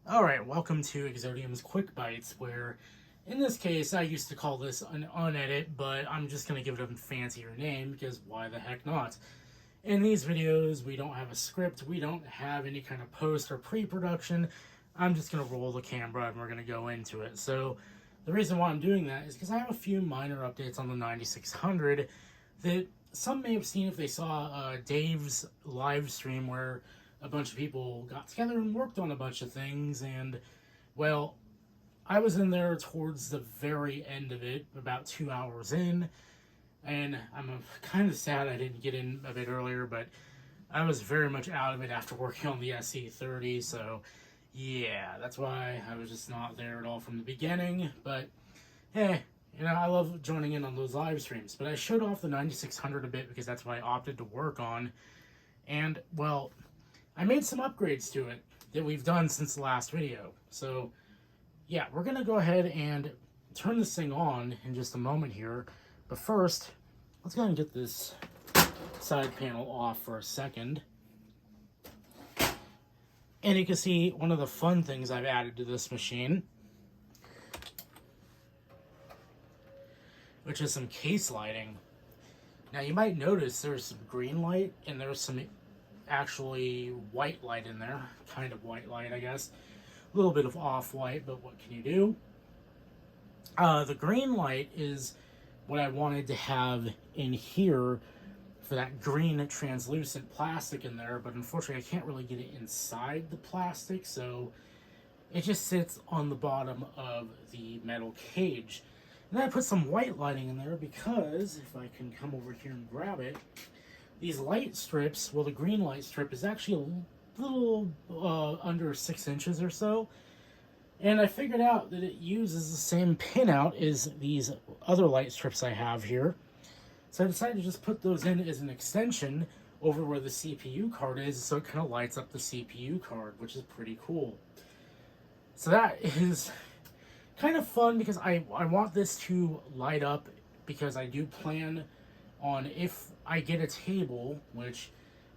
Alright, welcome to Exodium's Quick Bytes, where, in this case, I used to call this an unedit, but I'm just going to give it a fancier name, because why the heck not? In these videos, we don't have a script, we don't have any kind of post or pre-production. I'm just going to roll the camera and we're going to go into it. So, the reason why I'm doing that is because I have a few minor updates on the 9600 that some may have seen if they saw Dave's live stream where a bunch of people got together and worked on a bunch of things, and, well, I was in there towards the very end of it, about 2 hours in, and I'm kind of sad I didn't get in a bit earlier, but I was very much out of it after working on the SE30, so, yeah, that's why I was just not there at all from the beginning, but, hey, you know, I love joining in on those live streams, but I showed off the 9600 a bit because that's what I opted to work on, and, well, I made some upgrades to it that we've done since the last video. So, yeah, we're going to go ahead and turn this thing on in just a moment here. But first, let's go ahead and get this side panel off for a second. And you can see one of the fun things I've added to this machine, which is some case lighting. Now, you might notice there's some green light and there's some actually white light in there, kind of white light, I guess. A little bit of off-white, but what can you do? The green light is what I wanted to have in here for that green translucent plastic in there, but unfortunately I can't really get it inside the plastic, so it just sits on the bottom of the metal cage. And then I put some white lighting in there because, if I can come over here and grab it, these light strips, well, the green light strip is actually a little under 6 inches or so. And I figured out that it uses the same pinout as these other light strips I have here. So I decided to just put those in as an extension over where the CPU card is, so it kind of lights up the CPU card, which is pretty cool. So that is kind of fun because I want this to light up, because I do plan on, if I get a table, which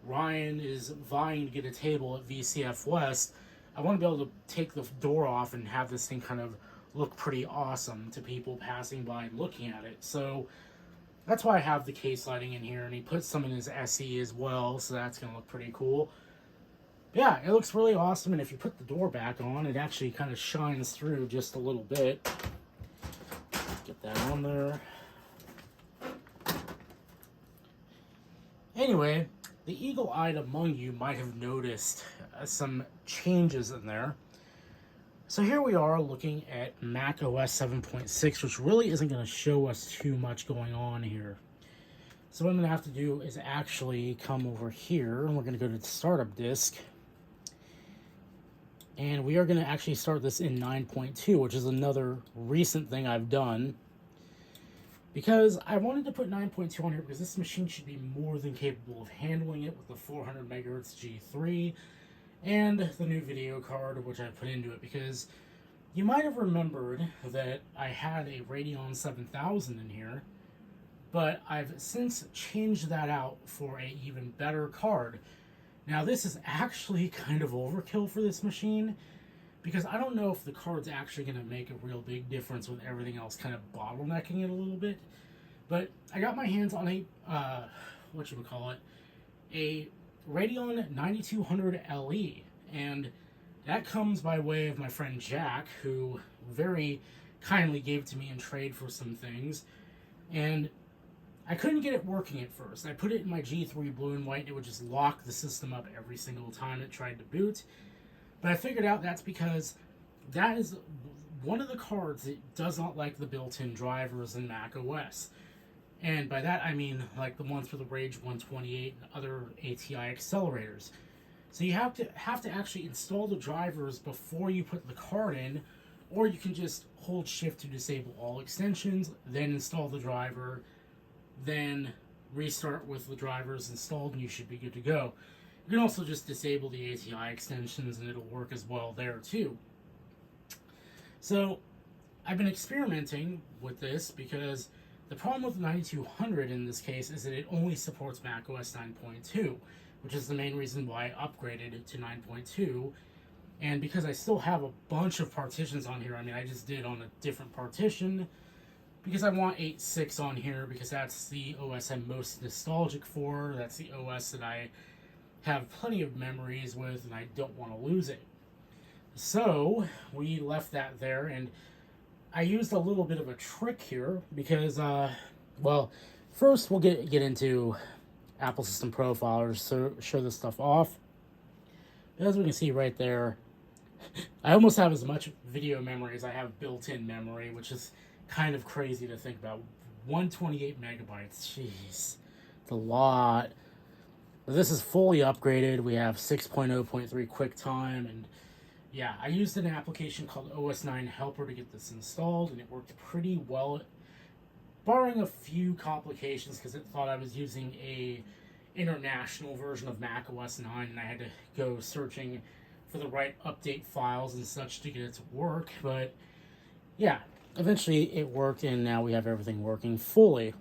Ryan is vying to get a table at VCF West, I want to be able to take the door off and have this thing kind of look pretty awesome to people passing by and looking at it. So that's why I have the case lighting in here, and he put some in his SE as well, so that's going to look pretty cool. But yeah, it looks really awesome, and if you put the door back on, it actually kind of shines through just a little bit. Get that on there. Anyway, the eagle-eyed among you might have noticed some changes in there. So here we are looking at Mac OS 7.6, which really isn't going to show us too much going on here. So what I'm going to have to do is actually come over here, and we're going to go to the startup disk. And we are going to actually start this in 9.2, which is another recent thing I've done, because I wanted to put 9.2 on here because this machine should be more than capable of handling it with the 400 MHz G3 and the new video card, which I put into it, because you might have remembered that I had a Radeon 7000 in here, but I've since changed that out for an even better card. Now, this is actually kind of overkill for this machine, because I don't know if the card's actually going to make a real big difference with everything else kind of bottlenecking it a little bit. But I got my hands on a, a Radeon 9200 LE. And that comes by way of my friend Jack, who very kindly gave it to me in trade for some things. And I couldn't get it working at first. I put it in my G3 blue and white, and it would just lock the system up every single time it tried to boot. But I figured out that's because that is one of the cards that does not like the built-in drivers in Mac OS. And by that I mean like the ones for the Rage 128 and other ATI accelerators. So you have to actually install the drivers before you put the card in, or you can just hold Shift to disable all extensions, then install the driver, then restart with the drivers installed, and you should be good to go. You can also just disable the ATI extensions and it'll work as well there too. So I've been experimenting with this because the problem with the 9200 in this case is that it only supports macOS 9.2, which is the main reason why I upgraded to 9.2 And because I still have a bunch of partitions on here, I mean, I just did on a different partition because I want 8.6 on here because that's the OS I'm most nostalgic for. That's the OS that I have plenty of memories with and I don't want to lose it. So we left that there, and I used a little bit of a trick here because, well, first we'll get into Apple System Profiler, so show this stuff off. As we can see right there, I almost have as much video memory as I have built-in memory, which is kind of crazy to think about. 128 megabytes, jeez, it's a lot. But this is fully upgraded. We have 6.0.3 QuickTime, and yeah, I used an application called OS 9 Helper to get this installed, and it worked pretty well, barring a few complications because it thought I was using a international version of Mac OS 9, and I had to go searching for the right update files and such to get it to work. But yeah, eventually it worked, and now we have everything working fully.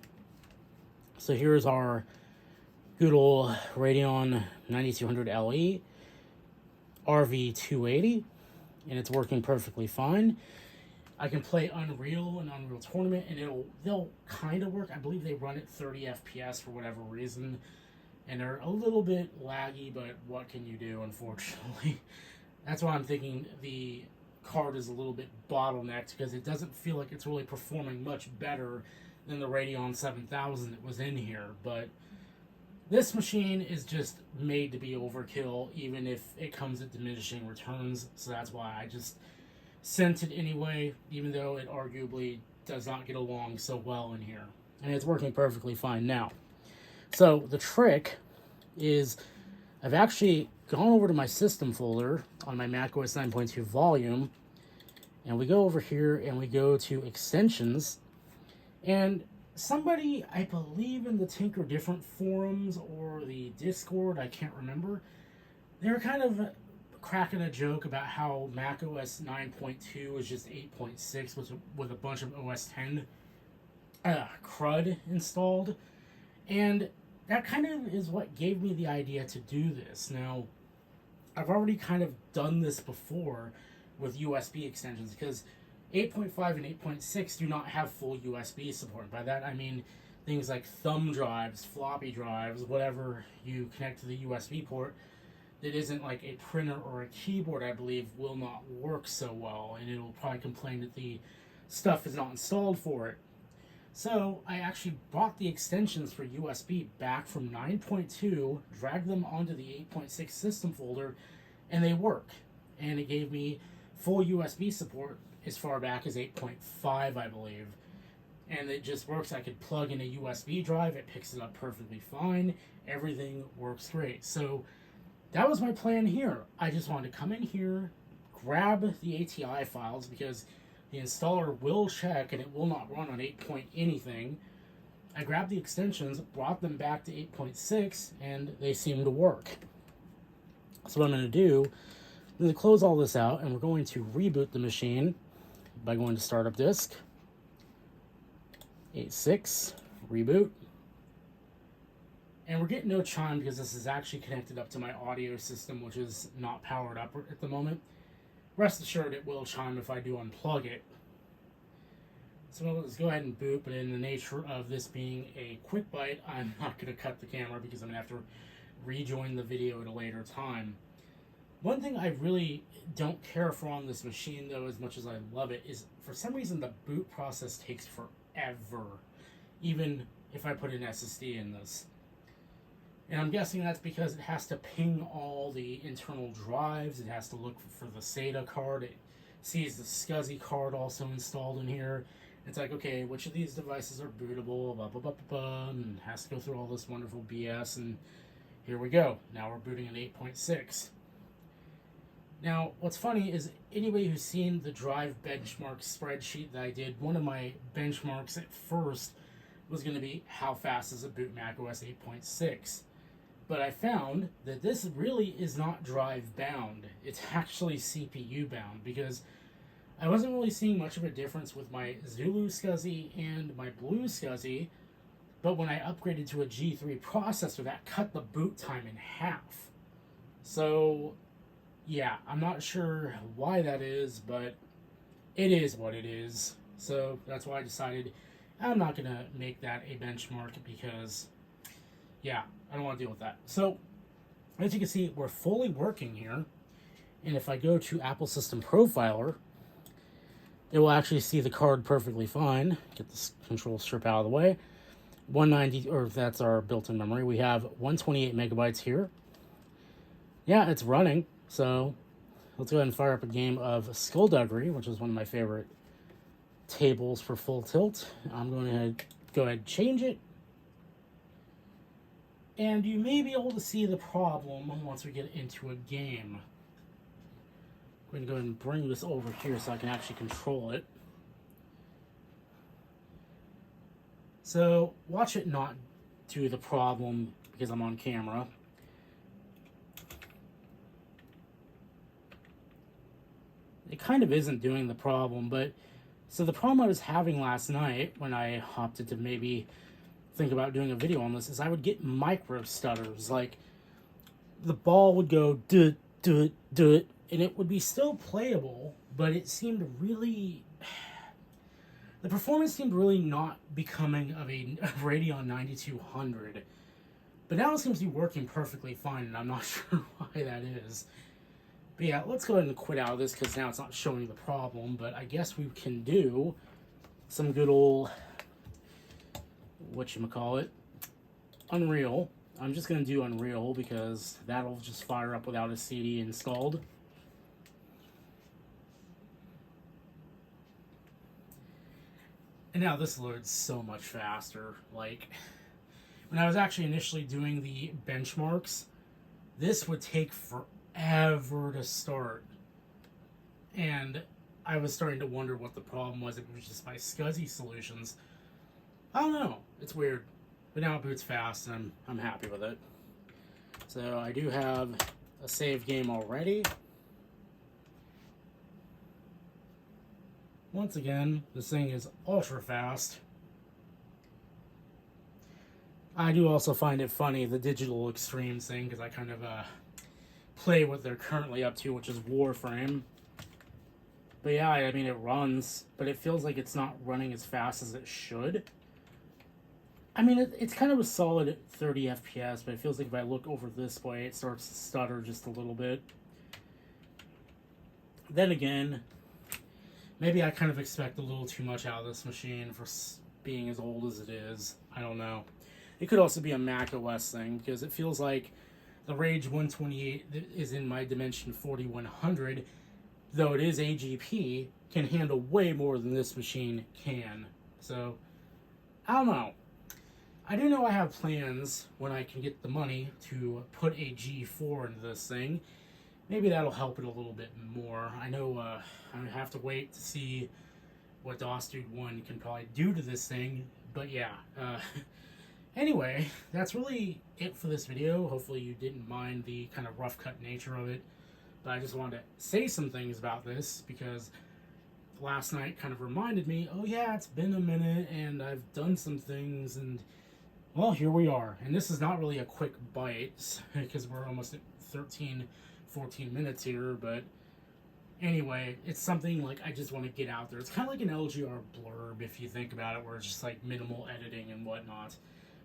So here's our good old Radeon 9200 LE RV280, and it's working perfectly fine. I can play Unreal and Unreal Tournament, and they'll kind of work. I believe they run at 30 FPS for whatever reason, and they're a little bit laggy, but what can you do, unfortunately? That's why I'm thinking the card is a little bit bottlenecked, because it doesn't feel like it's really performing much better than the Radeon 7000 that was in here. But this machine is just made to be overkill, even if it comes at diminishing returns, so that's why I just sent it anyway, even though it arguably does not get along so well in here. And it's working perfectly fine now. So the trick is I've actually gone over to my system folder on my macOS 9.2 volume, and we go over here and we go to extensions, and somebody, I believe in the Tinker Different forums or the Discord, I can't remember, they were kind of cracking a joke about how macOS 9.2 is just 8.6 with a bunch of OS 10 crud installed. And that kind of is what gave me the idea to do this. Now, I've already kind of done this before with USB extensions, because 8.5 and 8.6 do not have full USB support. By that I mean things like thumb drives, floppy drives, whatever you connect to the USB port that isn't like a printer or a keyboard, I believe, will not work so well, and it'll probably complain that the stuff is not installed for it. So I actually bought the extensions for USB back from 9.2, dragged them onto the 8.6 system folder, and they work. And it gave me full USB support as far back as 8.5, I believe. And it just works. I could plug in a USB drive, it picks it up perfectly fine, everything works great. So that was my plan here. I just wanted to come in here, grab the ATI files, because the installer will check and it will not run on 8 point anything. I grabbed the extensions, brought them back to 8.6, and they seem to work. So what I'm going to do, I'm going to close all this out, and we're going to reboot the machine by going to Startup Disk, 8.6, reboot. And we're getting no chime because this is actually connected up to my audio system, which is not powered up at the moment. Rest assured it will chime if I do unplug it. So let's go ahead and boot, but in the nature of this being a quick bite, I'm not going to cut the camera because I'm going to have to rejoin the video at a later time. One thing I really don't care for on this machine, though, as much as I love it, is for some reason the boot process takes forever, even if I put an SSD in this. And I'm guessing that's because it has to ping all the internal drives, it has to look for the SATA card, it sees the SCSI card also installed in here. It's like, okay, which of these devices are bootable, blah, blah, blah, blah, blah, and has to go through all this wonderful BS, and here we go. Now we're booting an 8.6. Now, what's funny is anybody who's seen the drive benchmark spreadsheet that I did, one of my benchmarks at first was going to be how fast does it boot macOS 8.6. But I found that this really is not drive bound. It's actually CPU bound, because I wasn't really seeing much of a difference with my Zulu SCSI and my Blue SCSI, but when I upgraded to a G3 processor, that cut the boot time in half. So yeah, I'm not sure why that is, but it is what it is. So that's why I decided I'm not going to make that a benchmark because, yeah, I don't want to deal with that. So, as you can see, we're fully working here. And if I go to Apple System Profiler, it will actually see the card perfectly fine. Get this control strip out of the way. 190, or that's our built-in memory. We have 128 megabytes here. Yeah, it's running. So let's go ahead and fire up a game of Skullduggery, which is one of my favorite tables for full tilt. I'm going to go ahead and change it. And you may be able to see the problem once we get into a game. I'm going to go ahead and bring this over here so I can actually control it. So watch it not do the problem because I'm on camera. It kind of isn't doing the problem, but so the problem I was having last night when I opted to maybe think about doing a video on this is I would get micro stutters. Like the ball would go do it, and it would be still playable, but it seemed really, the performance seemed really not becoming of a Radeon 9200. But now it seems to be working perfectly fine, and I'm not sure why that is. But yeah, let's go ahead and quit out of this because now it's not showing the problem. But I guess we can do some good old, whatchamacallit, Unreal. I'm just going to do Unreal because that'll just fire up without a CD installed. And now this loads so much faster. Like, when I was actually initially doing the benchmarks, this would take forever to start. And I was starting to wonder what the problem was. If it was just my SCSI solutions. I don't know. It's weird. But now it boots fast, and I'm happy with it. So I do have a save game already. Once again, this thing is ultra fast. I do also find it funny, the digital extremes thing, because I kind of play what they're currently up to, which is Warframe. But yeah, I mean, it runs, but it feels like it's not running as fast as it should. I mean, it's kind of a solid 30 FPS, but it feels like if I look over this way, it starts to stutter just a little bit. Then again, maybe I kind of expect a little too much out of this machine for being as old as it is. I don't know. It could also be a Mac OS thing, because it feels like the Rage 128 that is in my Dimension 4100, though it is AGP, can handle way more than this machine can. So, I don't know. I do know I have plans when I can get the money to put a G4 into this thing. Maybe that'll help it a little bit more. I know I have to wait to see what DOS Dude 1 can probably do to this thing. But yeah. Anyway, that's really it for this video. Hopefully you didn't mind the kind of rough cut nature of it. But I just wanted to say some things about this because last night kind of reminded me, oh yeah, it's been a minute and I've done some things and, well, here we are. And this is not really a quick bite because we're almost at 13, 14 minutes here, but anyway, it's something like I just want to get out there. It's kind of like an LGR blurb if you think about it, where it's just like minimal editing and whatnot.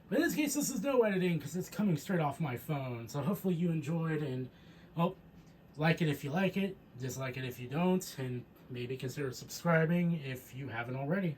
But in this case, this is no editing because it's coming straight off my phone. So hopefully you enjoyed, and well, like it if you like it, dislike it if you don't, and maybe consider subscribing if you haven't already.